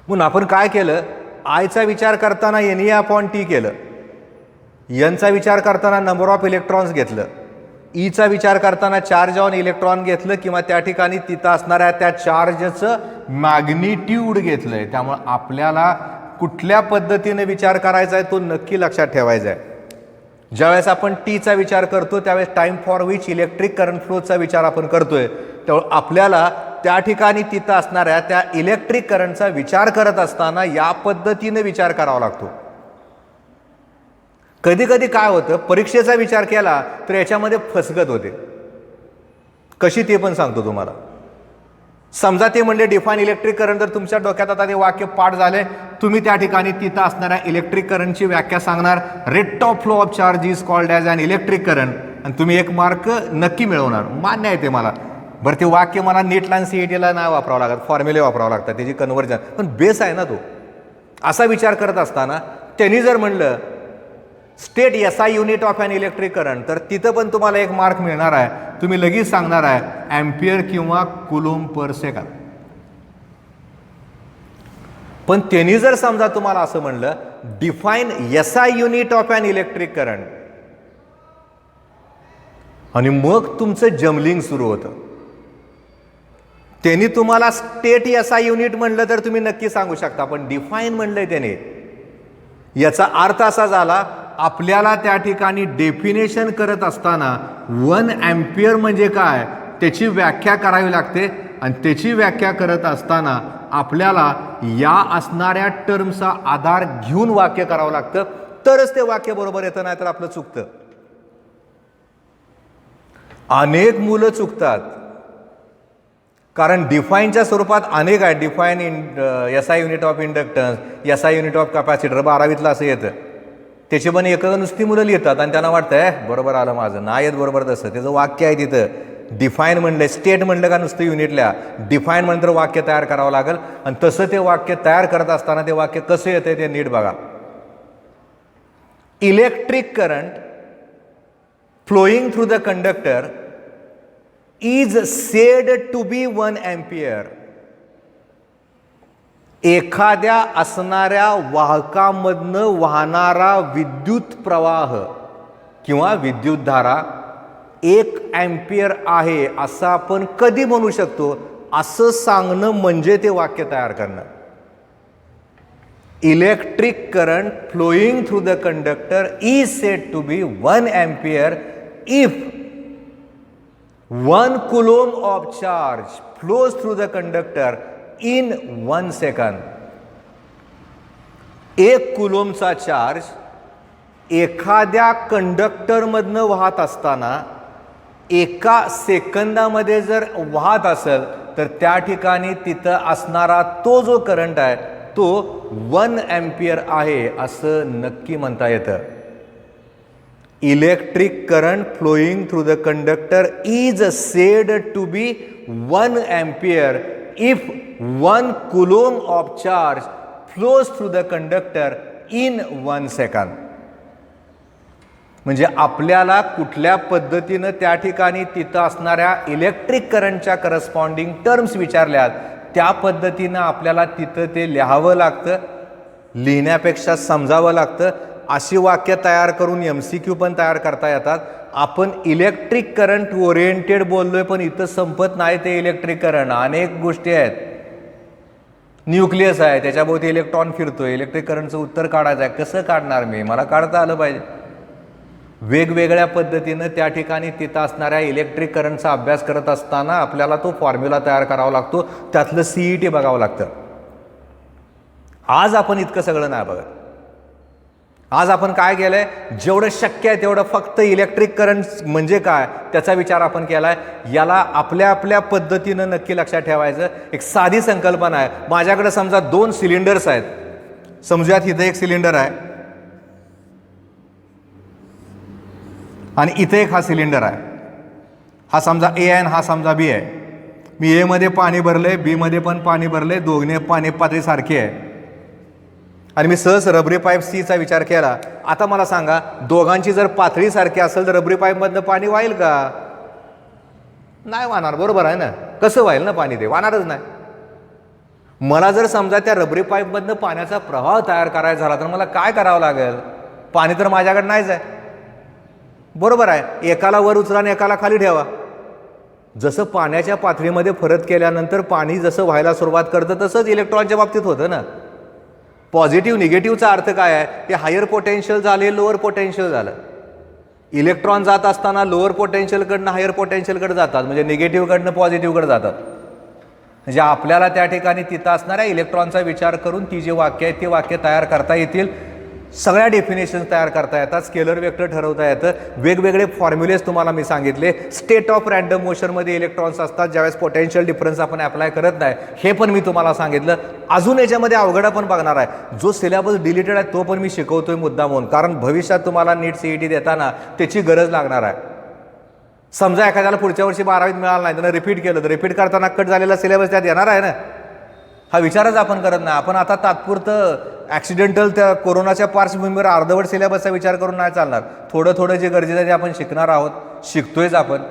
म्हणून आपण काय केलं, आयचा विचार करताना एन अपॉन टी केलं, एनचा विचार करताना नंबर ऑफ इलेक्ट्रॉन्स घेतलं, ईचा विचार करताना चार्ज ऑन इलेक्ट्रॉन घेतलं किंवा त्या ठिकाणी तिथं असणाऱ्या त्या चार्जचं मॅग्निट्यूड घेतलंय. त्यामुळे आपल्याला कुठल्या पद्धतीने विचार करायचा आहे तो नक्की लक्षात ठेवायचा आहे. ज्यावेळेस आपण टीचा विचार करतो त्यावेळेस time for which electric current फ्लोचा विचार आपण करतोय, त्यामुळे आपल्याला त्या ठिकाणी तिथं असणाऱ्या त्या इलेक्ट्रिक करंटचा विचार करत असताना या पद्धतीने विचार करावा लागतो. कधी कधी काय होतं, परीक्षेचा विचार केला तर याच्यामध्ये फसगत होते. कशी ते पण सांगतो तुम्हाला. समजा ते म्हणजे डिफाईन इलेक्ट्रिक करंट, तर तुमच्या डोक्यात आता ते वाक्य पाठ झाले, तुम्ही त्या ठिकाणी तिथं असणाऱ्या इलेक्ट्रिक करंटची व्याख्या सांगणार. Rate of flow of charge is called as an electric current, आणि तुम्ही 1 मार्क नक्की मिळवणार. मान्य आहे ते मला. बरं, ते वाक्य मला नेटला आणि सीईटीला नाही वापरावं लागत, फॉर्म्युले वापरावं लागतात त्याची कन्व्हर्जन, पण बेस आहे ना तो. असा विचार करत असताना त्यांनी जर म्हणलं state SI unit of an electric current, तर तिथं पण तुम्हाला 1 मार्क मिळणार आहे. तुम्ही लगेच सांगणार आहे एम्पियर किंवा कुलोम पर सेकंद. पण त्यांनी जर समजा तुम्हाला असं म्हणलं define SI unit of an electric current, आणि मग तुमचं जमलिंग सुरू होतं. त्यांनी तुम्हाला स्टेट SI युनिट म्हणलं तर तुम्ही नक्की सांगू शकता, पण डिफाईन म्हणलंय त्याने, याचा अर्थ असा झाला आपल्याला त्या ठिकाणी डेफिनेशन करत असताना 1 एम्पियर म्हणजे काय त्याची व्याख्या करावी लागते, आणि त्याची व्याख्या करत असताना आपल्याला या असणाऱ्या टर्मचा आधार घेऊन वाक्य करावं लागतं, तरच ते वाक्य बरोबर येतं, नाही तर आपलं चुकतं. अनेक मुलं चुकतात कारण डिफाईनच्या स्वरूपात अनेक आहे. Define SI unit of inductance, SI unit of capacitor 12वीतलं असं येतं. त्याची पण एक नुसती मुलं लिहितात आणि त्यांना वाटतं बरोबर आलं माझं, नाही येत बरोबर तसं. त्याचं वाक्य आहे तिथं डिफाईन म्हणलं, स्टेट म्हणलं का नुसतं युनिटल्या, डिफाईन म्हणलं तर वाक्य तयार करावं लागेल. आणि तसं ते वाक्य तयार करत असताना ते वाक्य कसं येतं ते नीट बघा. Electric current flowing through the conductor is said to be 1 ampere. एखाद्या असणाऱ्या वाहकामधनं वाहणारा विद्युत प्रवाह किंवा विद्युतधारा 1 एम्पियर आहे असं आपण कधी म्हणू शकतो, असं सांगणं म्हणजे ते वाक्य तयार करणं. Electric current flowing through the conductor is said to be 1 ampere if 1 coulomb of charge flows through the conductor in 1 second. 1 कुलोमचा charge एखाद्या कंडक्टरमधनं वाहत असताना 1 सेकंदामध्ये जर वाहत असेल तर त्या ठिकाणी तिथं असणारा तो जो करंट आहे तो 1 एम्पियर आहे असं नक्की म्हणता येतं. Electric current flowing through the conductor is said to be 1 ampere if 1 coulomb of charge flows through the conductor in 1 second. म्हणजे आपल्याला कुठल्या पद्धतीनं त्या ठिकाणी तिथं असणाऱ्या इलेक्ट्रिक करंटच्या करस्पॉन्डिंग टर्म्स विचारल्यात त्या पद्धतीनं आपल्याला तिथं ते लिहावं लागतं, लिहिण्यापेक्षा समजावं लागतं. अशी वाक्य तयार करून MCQ पण तयार करता येतात. आपण इलेक्ट्रिक करंट ओरिएंटेड बोललोय, पण इथं संपत नाही ते इलेक्ट्रिक करंट. अनेक गोष्टी आहेत. न्यूक्लियस आहे, त्याच्याभोवती इलेक्ट्रॉन फिरतोय, इलेक्ट्रिक करंटचं उत्तर काढायचं आहे. कसं काढणार मी? मला काढता आलं पाहिजे. वेगवेगळ्या पद्धतीनं त्या ठिकाणी तिथं असणाऱ्या इलेक्ट्रिक करंटचा अभ्यास करत असताना आपल्याला तो फॉर्म्युला तयार करावा लागतो, त्यातलं CET बघावं लागतं. आज आपण इतकं सगळं नाही बघत. आज आपण काय केलंय, जेवढं शक्य आहे तेवढं फक्त इलेक्ट्रिक करंट म्हणजे काय त्याचा विचार आपण केलाय. याला आपल्या आपल्या पद्धतीनं नक्की लक्षात ठेवायचं. एक साधी संकल्पना आहे. माझ्याकडे समजा 2 सिलेंडर्स आहेत. समजूयात इथं एक सिलेंडर आहे आणि इथे एक हा सिलेंडर आहे. हा समजा A आहे आणि हा समजा B आहे. मी A मध्ये पाणी भरले, B मध्ये पण पाणी भरले, दोघे पाणी पातळी सारखी आहे आणि मी सहज रबरी पाईप Cचा विचार केला. आता मला सांगा, दोघांची जर पातळी सारखी असेल तर रबरी पाईपमधनं पाणी वाईल का? नाही वाहणार. बरोबर आहे ना? कसं वाईल ना पाणी? ते वाहणारच नाही. मला जर समजा त्या रबरी पाईपमधनं पाण्याचा प्रवाह तयार करायचा झाला तर मला काय करावं लागेल? पाणी तर माझ्याकडे नाहीच आहे. बरोबर आहे. एकाला वर उचला आणि एकाला खाली ठेवा. जसं पाण्याच्या पातळीमध्ये फरक केल्यानंतर पाणी जसं व्हायला सुरुवात करतं तसंच इलेक्ट्रॉनच्या बाबतीत होतं ना. पॉझिटिव्ह निगेटिव्हचा अर्थ काय आहे? ते हायर पोटेन्शियल झाले, लोअर पोटेन्शियल झालं. इलेक्ट्रॉन जात असताना लोअर पोटेन्शियलकडनं हायर पोटेन्शियलकडे जातात, म्हणजे निगेटिव्हकडनं पॉझिटिव्हकडे जातात. म्हणजे आपल्याला त्या ठिकाणी तिथं असणाऱ्या इलेक्ट्रॉनचा विचार करून ती जी वाक्य आहेत ती वाक्य तयार करता येतील. सगळ्या डेफिनेशन्स तयार करता येतात. स्केलर वेक्टर ठरवता येतं. वेगवेगळे फॉर्म्युलेस तुम्हाला मी सांगितले. स्टेट ऑफ रँडम मोशनमध्ये इलेक्ट्रॉन्स असतात ज्यावेळेस पोटेन्शियल डिफरन्स आपण अप्लाय करत नाही, हे पण मी तुम्हाला सांगितलं. अजून याच्यामध्ये अवघड पण बघणार आहे. जो सिलेबस डिलीटेड आहे तो पण मी शिकवतोय मुद्दाम म्हणून, कारण भविष्यात तुम्हाला नीट CET देताना त्याची गरज लागणार आहे. समजा एखाद्याला पुढच्या वर्षी 12वीत मिळालं नाही, त्यानं रिपीट केलं तर रिपीट करताना कट झालेला सिलेबस त्यात येणार आहे ना. हा विचारच आपण करत नाही. आपण आता तात्पुरतं ॲक्सिडेंटल त्या कोरोनाच्या पार्श्वभूमीवर अर्धवट सिलेबसचा विचार करून नाही चालणार. थोडं थोडं जे गरजेचं आहे ते आपण शिकणार आहोत, शिकतोयच आपण.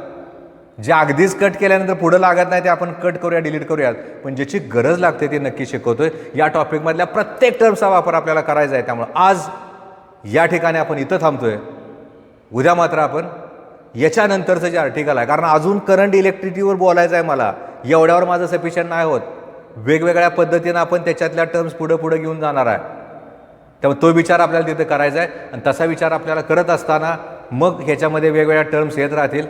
जे अगदीच कट केल्यानंतर पुढं लागत नाही ते आपण कट करूया, डिलीट करूयात, पण ज्याची गरज लागते ते नक्की शिकवतोय. या टॉपिकमधल्या प्रत्येक टर्मचा वापर आपल्याला करायचा आहे. त्यामुळे आज या ठिकाणी आपण इथं थांबतोय. उद्या मात्र आपण याच्यानंतरचं जे आर्टिकल आहे, कारण अजून करंट इलेक्ट्रिसिटीवर बोलायचं आहे मला, एवढ्यावर माझं सफिशियंट नाही होत. वेगवेगळ्या पद्धतीनं आपण त्याच्यातल्या टर्म्स पुढे घेऊन जाणार आहे. त्यामुळे तो विचार आपल्याला तिथे करायचा आहे आणि तसा विचार आपल्याला करत असताना मग ह्याच्यामध्ये वेगवेगळ्या टर्म्स येत राहतील.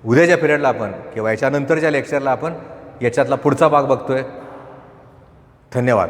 उद्याच्या पिरियडला आपण किंवा याच्यानंतरच्या लेक्चरला आपण याच्यातला पुढचा भाग बघतोय. धन्यवाद.